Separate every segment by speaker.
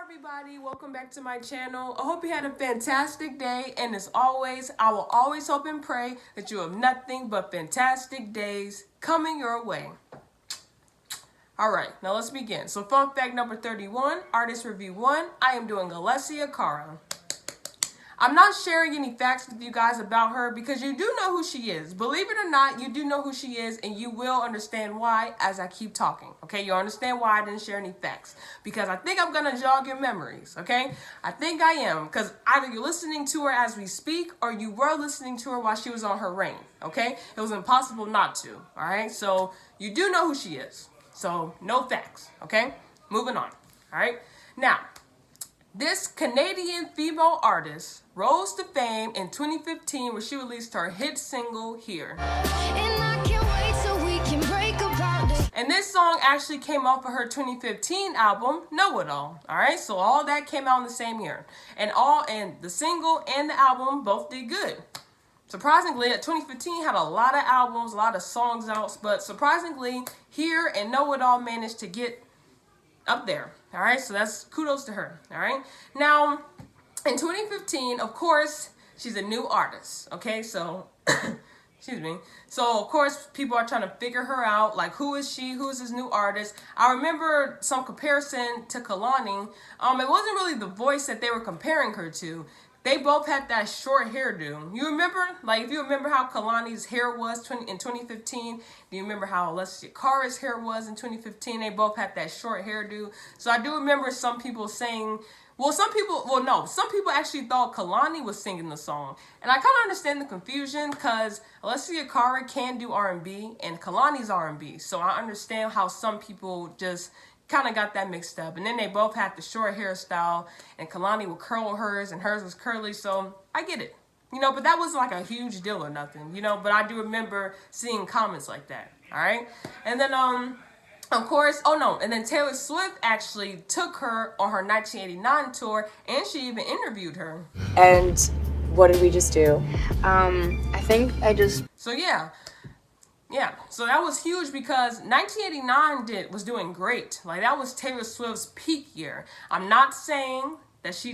Speaker 1: everybody, welcome back to my channel. I hope you had a fantastic day, and as always, I will always hope and pray that you have nothing but fantastic days coming your way. Alright, now let's begin. So fun fact number 31, artist review 1, I am doing Alessia Cara. I'm not sharing any facts with you guys about her because you do know who she is. Believe it or not, you do know who she is, and you will understand why as I keep talking. Okay, you'll understand why I didn't share any facts. Because I think I'm going to jog your memories, okay? I think I am, because either you're listening to her as we speak or you were listening to her while she was on her reign, okay? It was impossible not to, all right? So you do know who she is. So no facts, okay? Moving on, all right? Now, this Canadian female artist rose to fame in 2015 when she released her hit single, Here. And this song actually came off of her 2015 album, Know It All. Alright, so all that came out in the same year. And the single and the album both did good. Surprisingly, 2015 had a lot of albums, a lot of songs out, but surprisingly, Here and Know It All managed to get up there. All right, so that's kudos to her. All right, now in 2015, of course, she's a new artist. Okay, so excuse me. So of course, people are trying to figure her out. Like, who is she? Who is this new artist? I remember some comparison to Kalani. It wasn't really the voice that they were comparing her to. They both had that short hairdo. You remember? Like, if you remember how Kalani's hair was in 2015, do you remember how Alessia Cara's hair was in 2015? They both had that short hairdo. So I do remember some people saying, some people actually thought Kalani was singing the song. And I kind of understand the confusion because Alessia Cara can do R&B and Kalani's R&B. So I understand how some people just kind of got that mixed up. And then they both had the short hairstyle, and Kalani would curl hers and hers was curly, so I get it, but that was like a huge deal or nothing, but I do remember seeing comments like that. All right, and then of course, and then Taylor Swift actually took her on her 1989 tour, and she even interviewed her.
Speaker 2: And what did we just do?
Speaker 1: Yeah, so that was huge because 1989 was doing great. Like, that was Taylor Swift's peak year. I'm not saying that she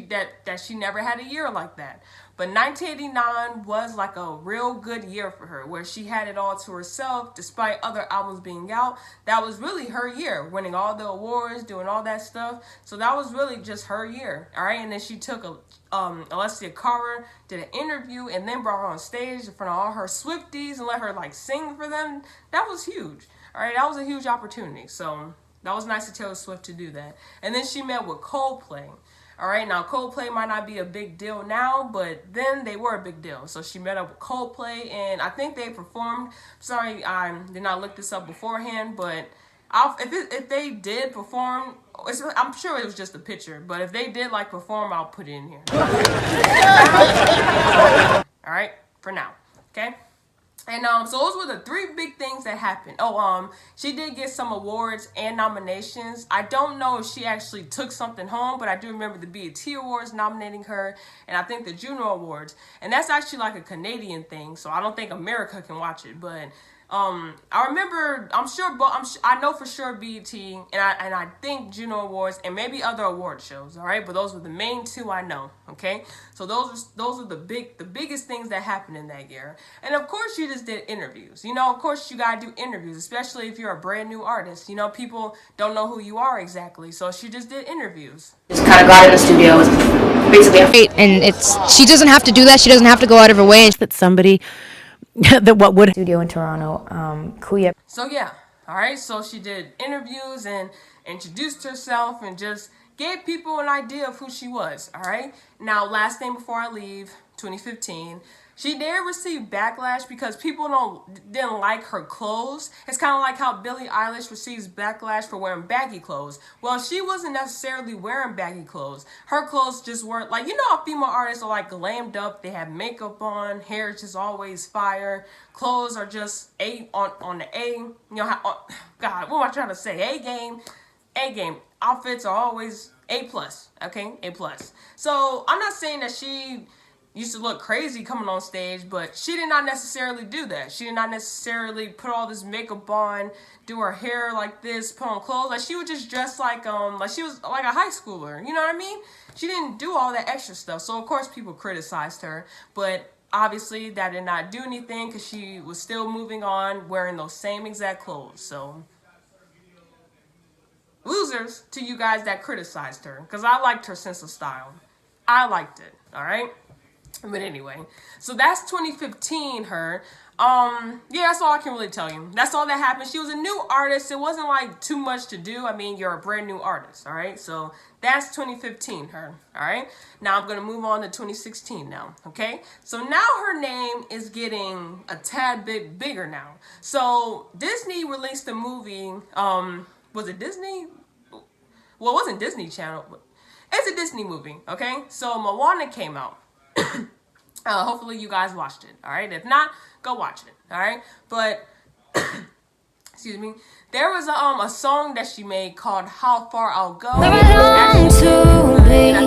Speaker 1: never had a year like that, but 1989 was like a real good year for her, where she had it all to herself despite other albums being out. That was really her year, winning all the awards, doing all that stuff. So that was really just her year, all right? And then she took Alessia Cara, did an interview, and then brought her on stage in front of all her Swifties and let her like sing for them. That was huge, all right? That was a huge opportunity. So that was nice of Taylor Swift to do that. And then she met with Coldplay. All right, now Coldplay might not be a big deal now, but then they were a big deal. So she met up with Coldplay, and I think they performed. Sorry, I did not look this up beforehand, but if they did perform, I'm sure it was just a picture, but if they did perform, I'll put it in here. All right, for now, okay? And so those were the three big things that happened. She did get some awards and nominations. I don't know if she actually took something home, but I do remember the BET Awards nominating her, and I think the Juno Awards. And that's actually like a Canadian thing, so I don't think America can watch it. But I remember, I know for sure BET, and I think Juno Awards and maybe other award shows. All right, but those were the main two I know. Okay, so those are the biggest things that happened in that year. And of course, she just did interviews. Of course, you gotta do interviews, especially if you're a brand new artist. People don't know who you are exactly, so she just did interviews.
Speaker 2: Just kind of got in the studio. It was basically
Speaker 3: and she doesn't have to do that. She doesn't have to go out of her way.
Speaker 4: That somebody that what would
Speaker 2: studio in Toronto, Kuya.
Speaker 1: So yeah, all right. So she did interviews and introduced herself and just gave people an idea of who she was. All right. Now, last thing before I leave, 2015. She did receive backlash because people didn't like her clothes. It's kind of like how Billie Eilish receives backlash for wearing baggy clothes. Well, she wasn't necessarily wearing baggy clothes. Her clothes just weren't how female artists are glammed up. They have makeup on, hair is just always fire. Clothes are just on the A. God, what am I trying to say? A game. Outfits are always A+. Okay, A+. So I'm not saying that she used to look crazy coming on stage, but she did not necessarily do that. She did not necessarily put all this makeup on, do her hair like this, put on clothes. Like, she would just dress like she was like a high schooler. You know what I mean? She didn't do all that extra stuff. So, of course, people criticized her. But obviously, that did not do anything because she was still moving on wearing those same exact clothes. So, losers to you guys that criticized her, because I liked her sense of style. I liked it, all right? But anyway, so that's 2015 her. Yeah, that's all I can really tell you. That's all that happened. She was a new artist. It wasn't like too much to do. I mean, you're a brand new artist, all right? So that's 2015 her, all right? Now I'm going to move on to 2016 now, okay? So now her name is getting a tad bit bigger now. So Disney released a movie, was it Disney? Well, it wasn't Disney Channel, but it's a Disney movie, okay? So Moana came out. Hopefully you guys watched it, all right? If not, go watch it, all right? But, excuse me, there was a song that she made called How Far I'll Go. And I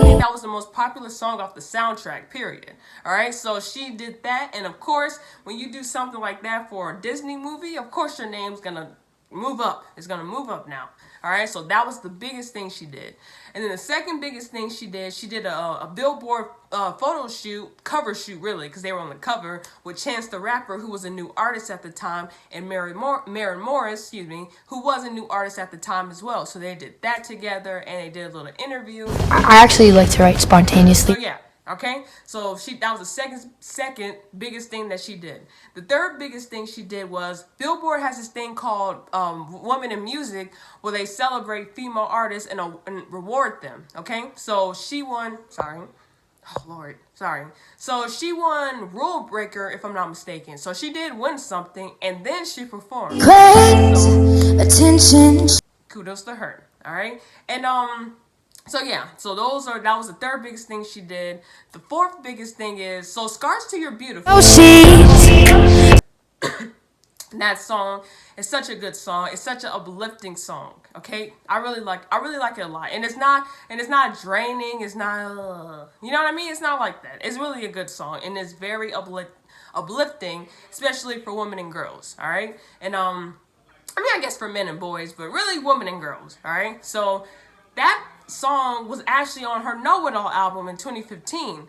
Speaker 1: think that was the most popular song off the soundtrack, period. All right, so she did that. And, of course, when you do something like that for a Disney movie, of course your name's going to move up. It's going to move up now. All right, so that was the biggest thing she did. And then the second biggest thing she did a Billboard photo shoot, cover shoot really, because they were on the cover, with Chance the Rapper, who was a new artist at the time, and Maren Morris, who was a new artist at the time as well. So they did that together, and they did a little interview.
Speaker 2: I actually like to write spontaneously.
Speaker 1: So yeah. Okay, so that was the second biggest thing that she did. The third biggest thing she did was Billboard has this thing called Women in Music, where they celebrate female artists and reward them. Okay, so she won. So she won Rule Breaker, if I'm not mistaken. So she did win something, and then she performed. Attention. Kudos to her. All right, and So yeah, so that was the third biggest thing she did. The fourth biggest thing is, so Scars to You're Beautiful. That song is such a good song. It's such an uplifting song. Okay, I really like it a lot. And it's not draining. It's not, you know what I mean? It's not like that. It's really a good song, and it's very uplifting, especially for women and girls. All right, and I guess for men and boys, but really women and girls. All right, so that song was actually on her Know It All album in 2015,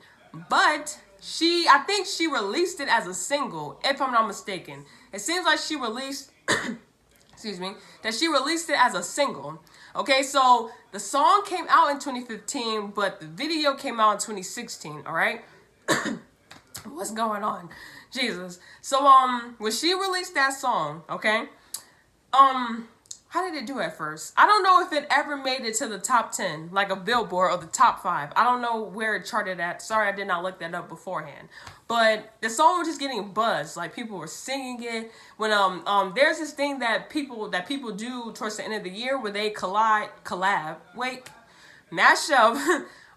Speaker 1: but I think she released it as a single, if I'm not mistaken. It seems like she released that she released it as a single. Okay, so the song came out in 2015, but the video came out in 2016, all right? What's going on? Jesus. So when she released that song, okay? How did it do at first? I don't know if it ever made it to the top 10, like a Billboard, or the top 5. I don't know where it charted at. Sorry, I did not look that up beforehand. But the song was just getting buzzed. Like, people were singing it. When there's this thing that people do towards the end of the year where they mash up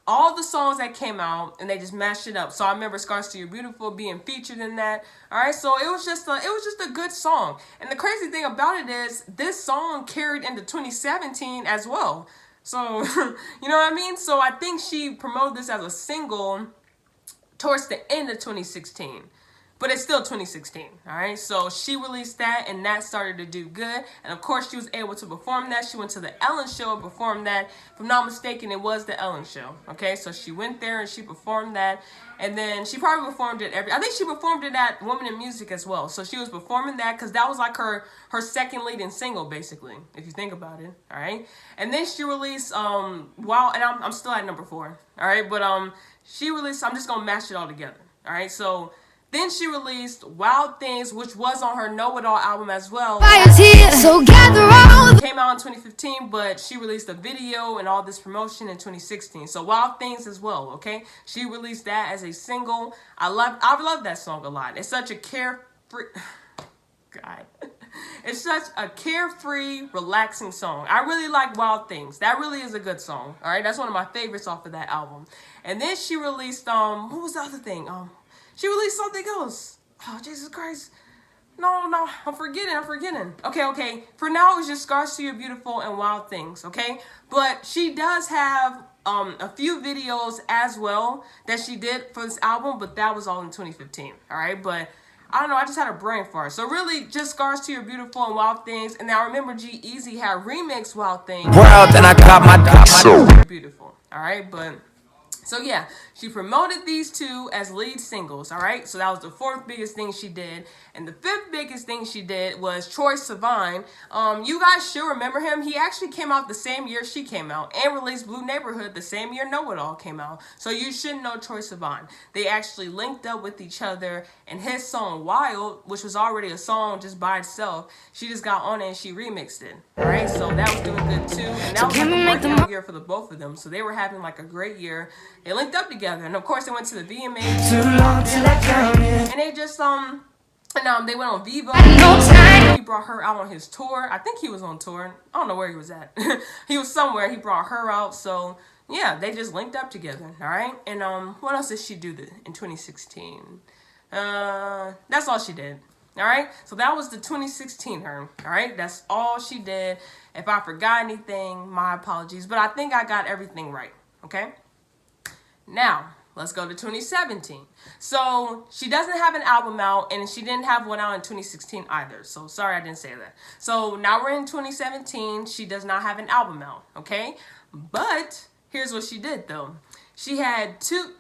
Speaker 1: all the songs that came out, and they just mashed it up. So I remember Scars to You're Beautiful being featured in that. All right, so it was just a good song. And the crazy thing about it is this song carried into 2017 as well. So, you know what I mean? So I think she promoted this as a single towards the end of 2016. But it's still 2016, all right? So she released that, and that started to do good. And, of course, she was able to perform that. She went to the Ellen Show and performed that. If I'm not mistaken, it was the Ellen Show, okay? So she went there, and she performed that. And then she probably performed it I think she performed it at Women in Music as well. So she was performing that because that was like her second leading single, basically, if you think about it, all right? And then she released, and I'm still at number 4, all right? But she released, I'm just going to mash it all together, all right? So then she released Wild Things, which was on her Know It All album as well. It came out in 2015, but she released a video and all this promotion in 2016. So Wild Things as well, okay? She released that as a single. I love that song a lot. It's such a carefree... God. It's such a carefree, relaxing song. I really like Wild Things. That really is a good song, all right? That's one of my favorites off of that album. And then she released, what was the other thing? She released something else. Oh, Jesus Christ. No, I'm forgetting. Okay. For now, it's just Scars to Your Beautiful and Wild Things, okay? But she does have a few videos as well that she did for this album, but that was all in 2015, all right? But I don't know, I just had a brain fart. So really, just Scars to Your Beautiful and Wild Things. And now I remember G-Eazy had remixed Wild Things.
Speaker 5: World, and I got my
Speaker 1: Beautiful, all right? But so yeah, she promoted these two as lead singles, all right? So that was the fourth biggest thing she did. And the fifth biggest thing she did was Troye Sivan. You guys should remember him. He actually came out the same year she came out and released Blue Neighborhood the same year Know It All came out. So you should know Troye Sivan. They actually linked up with each other, and his song Wild, which was already a song just by itself, she just got on it and she remixed it, all right? So that was doing good too. And that was like a breakout year for the both of them. So they were having like a great year. They linked up together, and of course they went to the VMAs. And they just they went on Vivo. He brought her out on his tour. I think he was on tour. I don't know where he was at. He was somewhere. He brought her out. So yeah, they just linked up together. All right. And what else did she do in 2016? That's all she did. All right. So that was the 2016 her. All right. That's all she did. If I forgot anything, my apologies. But I think I got everything right. Okay. Now, let's go to 2017. So she doesn't have an album out, and she didn't have one out in 2016 either. So sorry I didn't say that. So now we're in 2017. She does not have an album out, okay? But here's what she did, though. She had two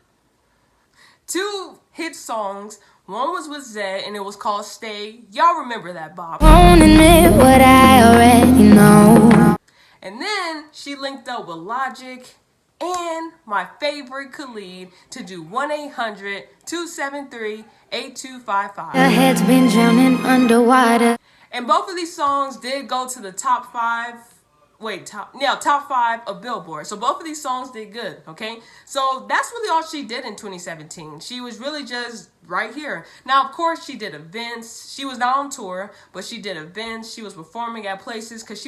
Speaker 1: hit songs. One was with Zed, and it was called Stay. Y'all remember that, Bob.
Speaker 2: Won't admit what I already know.
Speaker 1: And then she linked up with Logic and my favorite Khalid to do 1-800-273-8255.
Speaker 2: Your head's been drowning underwater.
Speaker 1: And both of these songs did go to the top 5 of Billboard. So both of these songs did good, okay? So that's really all she did in 2017. She was really just right here. Now, of course, she did events. She was not on tour, but she did events. She was performing at places because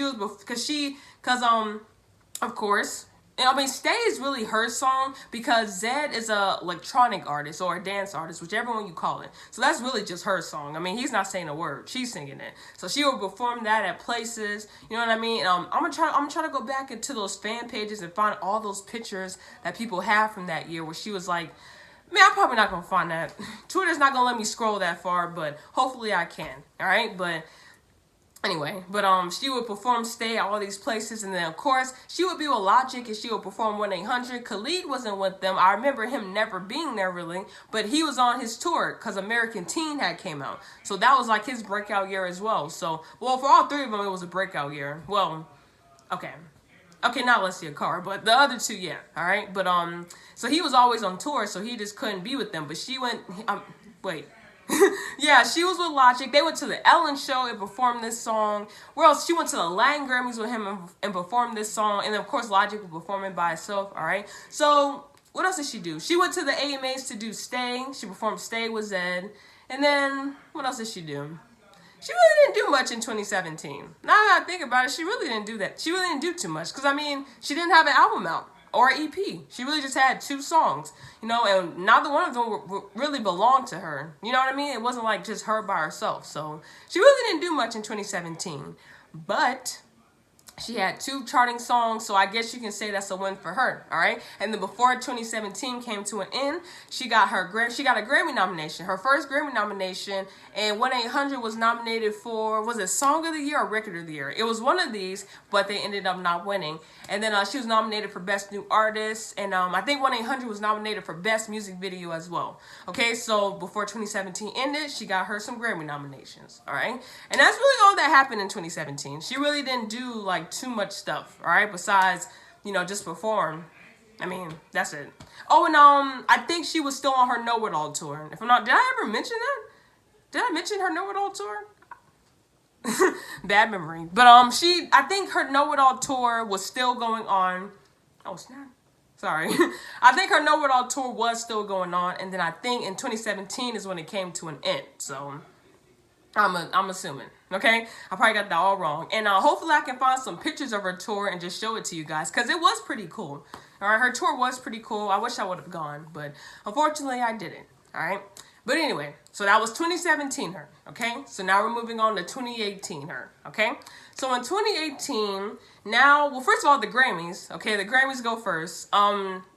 Speaker 1: of course. And I mean, Stay is really her song because Zed is a electronic artist or a dance artist, whichever one you call it. So that's really just her song. I mean, he's not saying a word; she's singing it. So she will perform that at places. You know what I mean? I'm gonna try to go back into those fan pages and find all those pictures that people have from that year where she was like, man, I'm probably not gonna find that. Twitter's not gonna let me scroll that far, but hopefully I can. All right, but. Anyway, but she would perform Stay at all these places, and then of course she would be with Logic and she would perform 1-800. Khalid wasn't with them. I remember him never being there really, but he was on his tour because American Teen had came out, so that was like his breakout year as well. So, well, for all three of them, it was a breakout year. Well, okay, not Alessia Cara, but the other two, yeah, all right. But so he was always on tour, so he just couldn't be with them. But she went. Yeah, she was with Logic. They went to the Ellen show and performed this song. Where else? She went to the Latin Grammys with him and performed this song. And then, of course, Logic was performing by herself, all right? So, what else did she do? She went to the AMAs to do Stay. She performed Stay with Zed. And then, what else did she do? She really didn't do much in 2017. Now that I think about it, she really didn't do that. She really didn't do too much. Because, I mean, she didn't have an album out. Or EP. She really just had 2 songs, you know, and neither one of them really belonged to her. You know what I mean? It wasn't like just her by herself. So she really didn't do much in 2017. But she had 2 charting songs, so I guess you can say that's a win for her, all right? And then before 2017 came to an end, she got a Grammy nomination, her first Grammy nomination, and 1-800 was nominated for, was it Song of the Year or Record of the Year? It was one of these, but they ended up not winning. And then she was nominated for Best New Artist, and I think 1-800 was nominated for Best Music Video as well. Okay, so before 2017 ended, she got her some Grammy nominations, all right? And that's really all that happened in 2017. She really didn't do, like, too much stuff, all right, besides, you know, just perform. I mean, that's it. Oh, and I think she was still on her Know It All tour. If I'm not, did I ever mention that? Did I mention her Know It All tour? Bad memory. But I think her Know It All tour was still going on. Oh, snap. Sorry. I think her Know It All tour was still going on, and then I think in 2017 is when it came to an end. So I'm assuming. Okay, I probably got that all wrong. And hopefully I can find some pictures of her tour and just show it to you guys, because it was pretty cool. All right, her tour was pretty cool. I wish I would have gone, but unfortunately I didn't. All right, But anyway, so that was 2017 her, okay? So now we're moving on to 2018 her, okay? So in 2018, now, well, first of all, the Grammys, okay? The Grammys go first.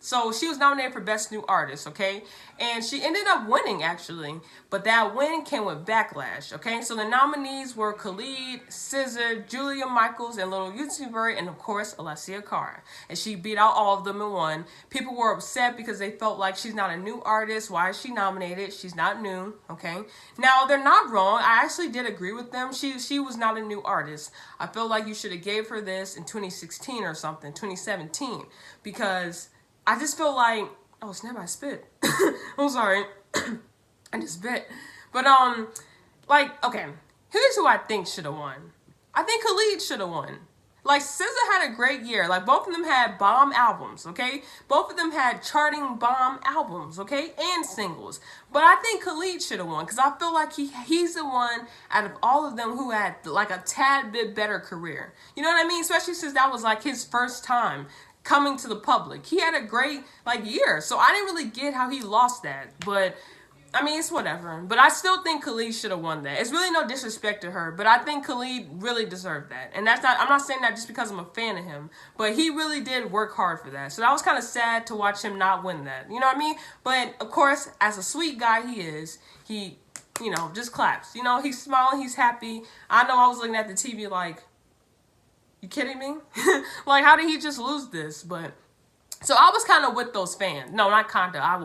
Speaker 1: So she was nominated for Best New Artist, okay? And she ended up winning, actually. But that win came with backlash, okay? So the nominees were Khalid, SZA, Julia Michaels, and little YouTuber, and of course, Alessia Cara. And she beat out all of them and won. People were upset because they felt like she's not a new artist. Why is she nominated? She's not new, okay? Now, they're not wrong. I actually did agree with them. She was not a new artist. I feel like you should have gave her this in 2016 or something, 2017, because I just feel like, oh snap, I spit. I'm sorry. I just bit. But like, okay, here's who I think should have won. I think Khalid should have won. Like, SZA had a great year. Like, both of them had bomb albums, okay? Both of them had charting bomb albums, okay? And singles. But I think Khalid should have won because I feel like he's the one out of all of them who had, like, a tad bit better career. You know what I mean? Especially since that was, like, his first time coming to the public. He had a great, like, year. So I didn't really get how he lost that. But I mean, it's whatever. But I still think Khalid should have won that. It's really no disrespect to her, but I think Khalid really deserved that. And I'm not saying that just because I'm a fan of him, but he really did work hard for that. So that was kind of sad to watch him not win that. You know what I mean? But of course, as a sweet guy he is, he, you know, just claps. You know, he's smiling, he's happy. I know I was looking at the TV like, you kidding me? Like, how did he just lose this? But so I was kind of with those fans. No, not kind of. I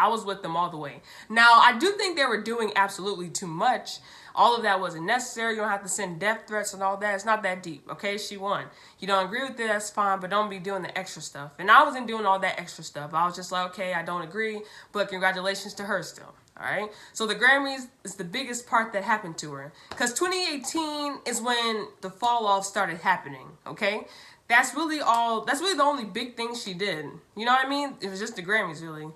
Speaker 1: was with them all the way. Now, I do think they were doing absolutely too much. All of that wasn't necessary. You don't have to send death threats and all that. It's not that deep, okay? She won. You don't agree with it, that's fine, but don't be doing the extra stuff. And I wasn't doing all that extra stuff. I was just like, okay, I don't agree, but congratulations to her still, all right? So the Grammys is the biggest part that happened to her because 2018 is when the fall off started happening, okay? That's really the only big thing she did. You know what I mean? It was just the Grammys, really.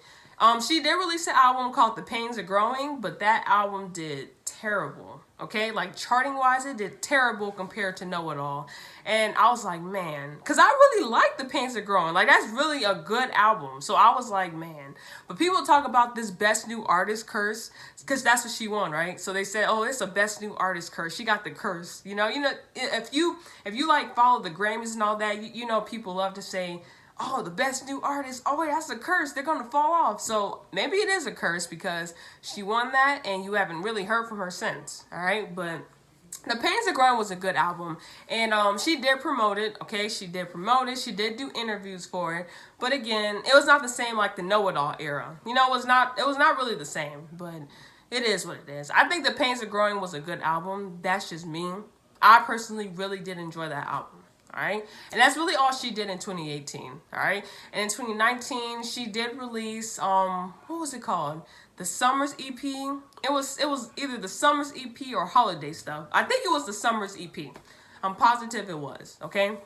Speaker 1: She did release an album called The Pains Are Growing, but that album did terrible, okay? Like, charting-wise, it did terrible compared to Know It All. And I was like, man, because I really like The Pains Are Growing. Like, that's really a good album. So I was like, man. But people talk about this Best New Artist curse, because that's what she won, right? So they said, oh, it's a Best New Artist curse. She got the curse. You know, if you like follow the Grammys and all that, you know people love to say, oh, the Best New Artist, oh wait, that's a curse, they're gonna fall off. So maybe it is a curse because she won that and you haven't really heard from her since, all right? But The Pains Are Growing was a good album, and she did promote it, okay? She did promote it, she did do interviews for it, but again, it was not the same like the Know It All era. You know, it was not really the same, but it is what it is. I think The Pains Are Growing was a good album. That's just me. I personally really did enjoy that album. All right, and that's really all she did in 2018. All right, and in 2019 she did release what was it called? The Summers EP. It was either the Summers EP or Holiday Stuff. I think it was the Summers EP. I'm positive it was. Okay,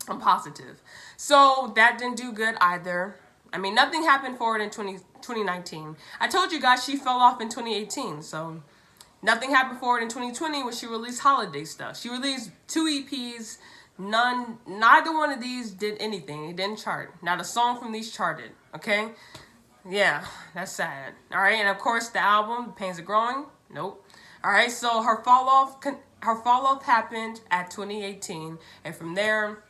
Speaker 1: I'm positive. So that didn't do good either. I mean, nothing happened for it in 2019. I told you guys she fell off in 2018. So nothing happened for it in 2020 when she released Holiday Stuff. She released 2 EPs. Neither one of these did anything. It didn't chart. Not a song from these charted, okay? Yeah, that's sad. All right, and of course the album, The Pains Are Growing, nope. All right, so her fall off happened at 2018, and from there,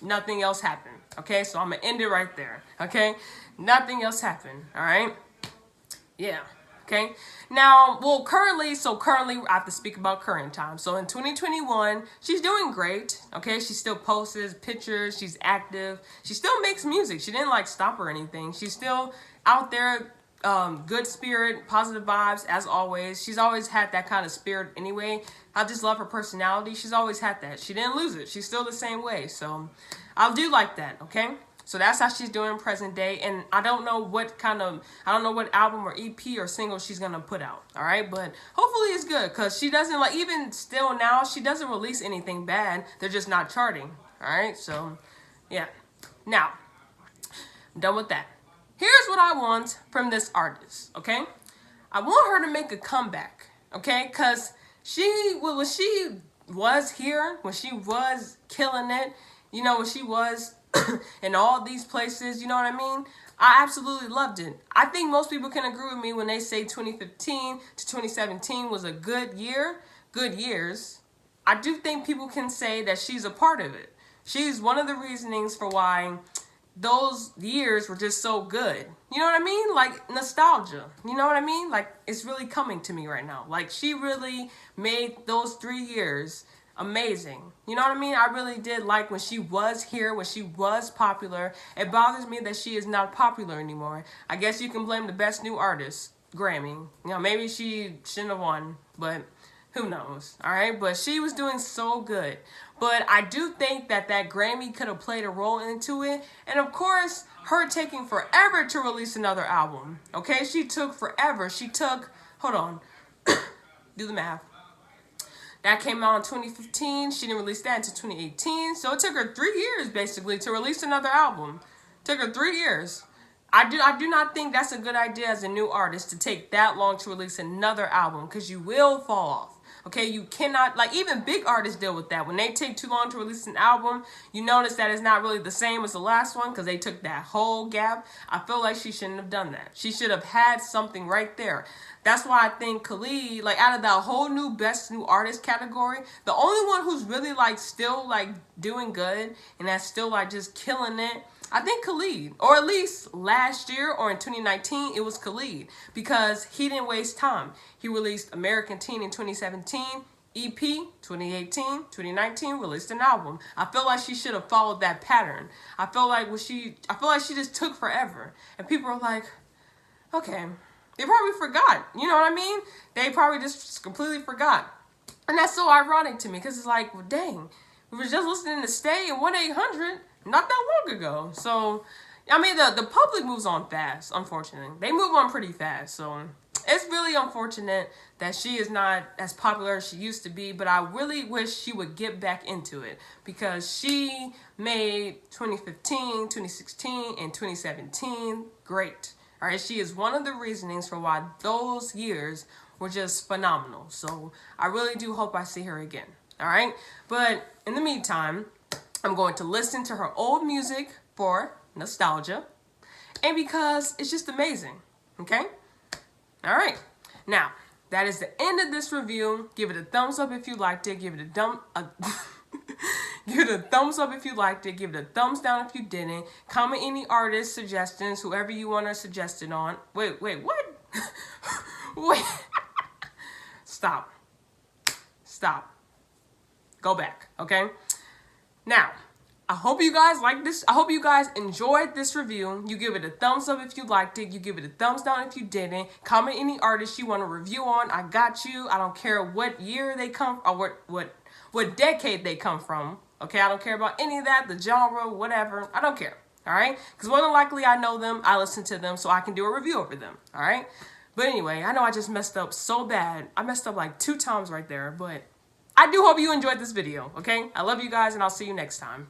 Speaker 1: nothing else happened, okay? So I'm going to end it right there, okay? Nothing else happened, all right? Yeah. Okay, now, well, currently I have to speak about current time. So in 2021, she's doing great, okay? She still posts pictures, she's active, she still makes music. She didn't, like, stop or anything. She's still out there, good spirit, positive vibes, as always. She's always had that kind of spirit anyway. I just love her personality. She's always had that. She didn't lose it. She's still the same way, so I do like that, okay? So that's how she's doing present day, and I don't know what album or EP or single she's gonna put out, all right? But hopefully it's good, because she doesn't, like, even still now, she doesn't release anything bad. They're just not charting, all right? So, yeah. Now, I'm done with that. Here's what I want from this artist, okay? I want her to make a comeback, okay? Because when she was here, when she was killing it, you know, when she was and all these places, you know what I mean? I absolutely loved it. I think most people can agree with me when they say 2015 to 2017 was a good year, good years. I do think people can say that she's a part of it. She's one of the reasonings for why those years were just so good. You know what I mean? Like nostalgia. You know what I mean? Like it's really coming to me right now. Like she really made those 3 years amazing. You know what I mean? I really did like when she was here, when she was popular. It bothers me that she is not popular anymore. I guess you can blame the Best New Artist, Grammy. You know, maybe she shouldn't have won, but who knows? All right, but she was doing so good. But I do think that that Grammy could have played a role into it. And of course, her taking forever to release another album. Okay, she took forever. She took, hold on, do the math. That came out in 2015. She didn't release that until 2018. So it took her 3 years basically to release another album. Took her 3 years. I do not think that's a good idea as a new artist to take that long to release another album because you will fall off. Okay, you cannot, like even big artists deal with that. When they take too long to release an album, you notice that it's not really the same as the last one because they took that whole gap. I feel like she shouldn't have done that. She should have had something right there. That's why I think Khalid, like out of that whole new Best New Artist category, the only one who's really like still like doing good and that's still like just killing it, I think Khalid, or at least last year or in 2019, it was Khalid because he didn't waste time. He released American Teen in 2017, EP 2018, 2019 released an album. I feel like she should have followed that pattern. I feel like she just took forever, and people are like, okay, they probably forgot. You know what I mean? They probably just completely forgot, and that's so ironic to me because it's like, well, dang, we were just listening to Stay and 1-800. Not that long ago. So, I mean, the public moves on fast, unfortunately. They move on pretty fast. So, it's really unfortunate that she is not as popular as she used to be. But I really wish she would get back into it. Because she made 2015, 2016, and 2017 great. All right, she is one of the reasonings for why those years were just phenomenal. So, I really do hope I see her again. All right? But in the meantime, I'm going to listen to her old music for nostalgia and because it's just amazing, okay? All right. Now, that is the end of this review. Give it a thumbs up if you liked it. Give it give it a thumbs up if you liked it. Give it a thumbs down if you didn't. Comment any artist suggestions, whoever you want to suggest it on. Wait, what? Wait. Stop. Go back, okay? Now, I hope you guys like this. I hope you guys enjoyed this review. You give it a thumbs up if you liked it. You give it a thumbs down if you didn't. Comment any artist you want to review on. I got you. I don't care what year they come or what decade they come from. Okay, I don't care about any of that, the genre, whatever. I don't care. All right? Because more than likely I know them. I listen to them so I can do a review over them. All right? But anyway, I know I just messed up so bad. I messed up like 2 times right there. But I do hope you enjoyed this video. Okay? I love you guys and I'll see you next time.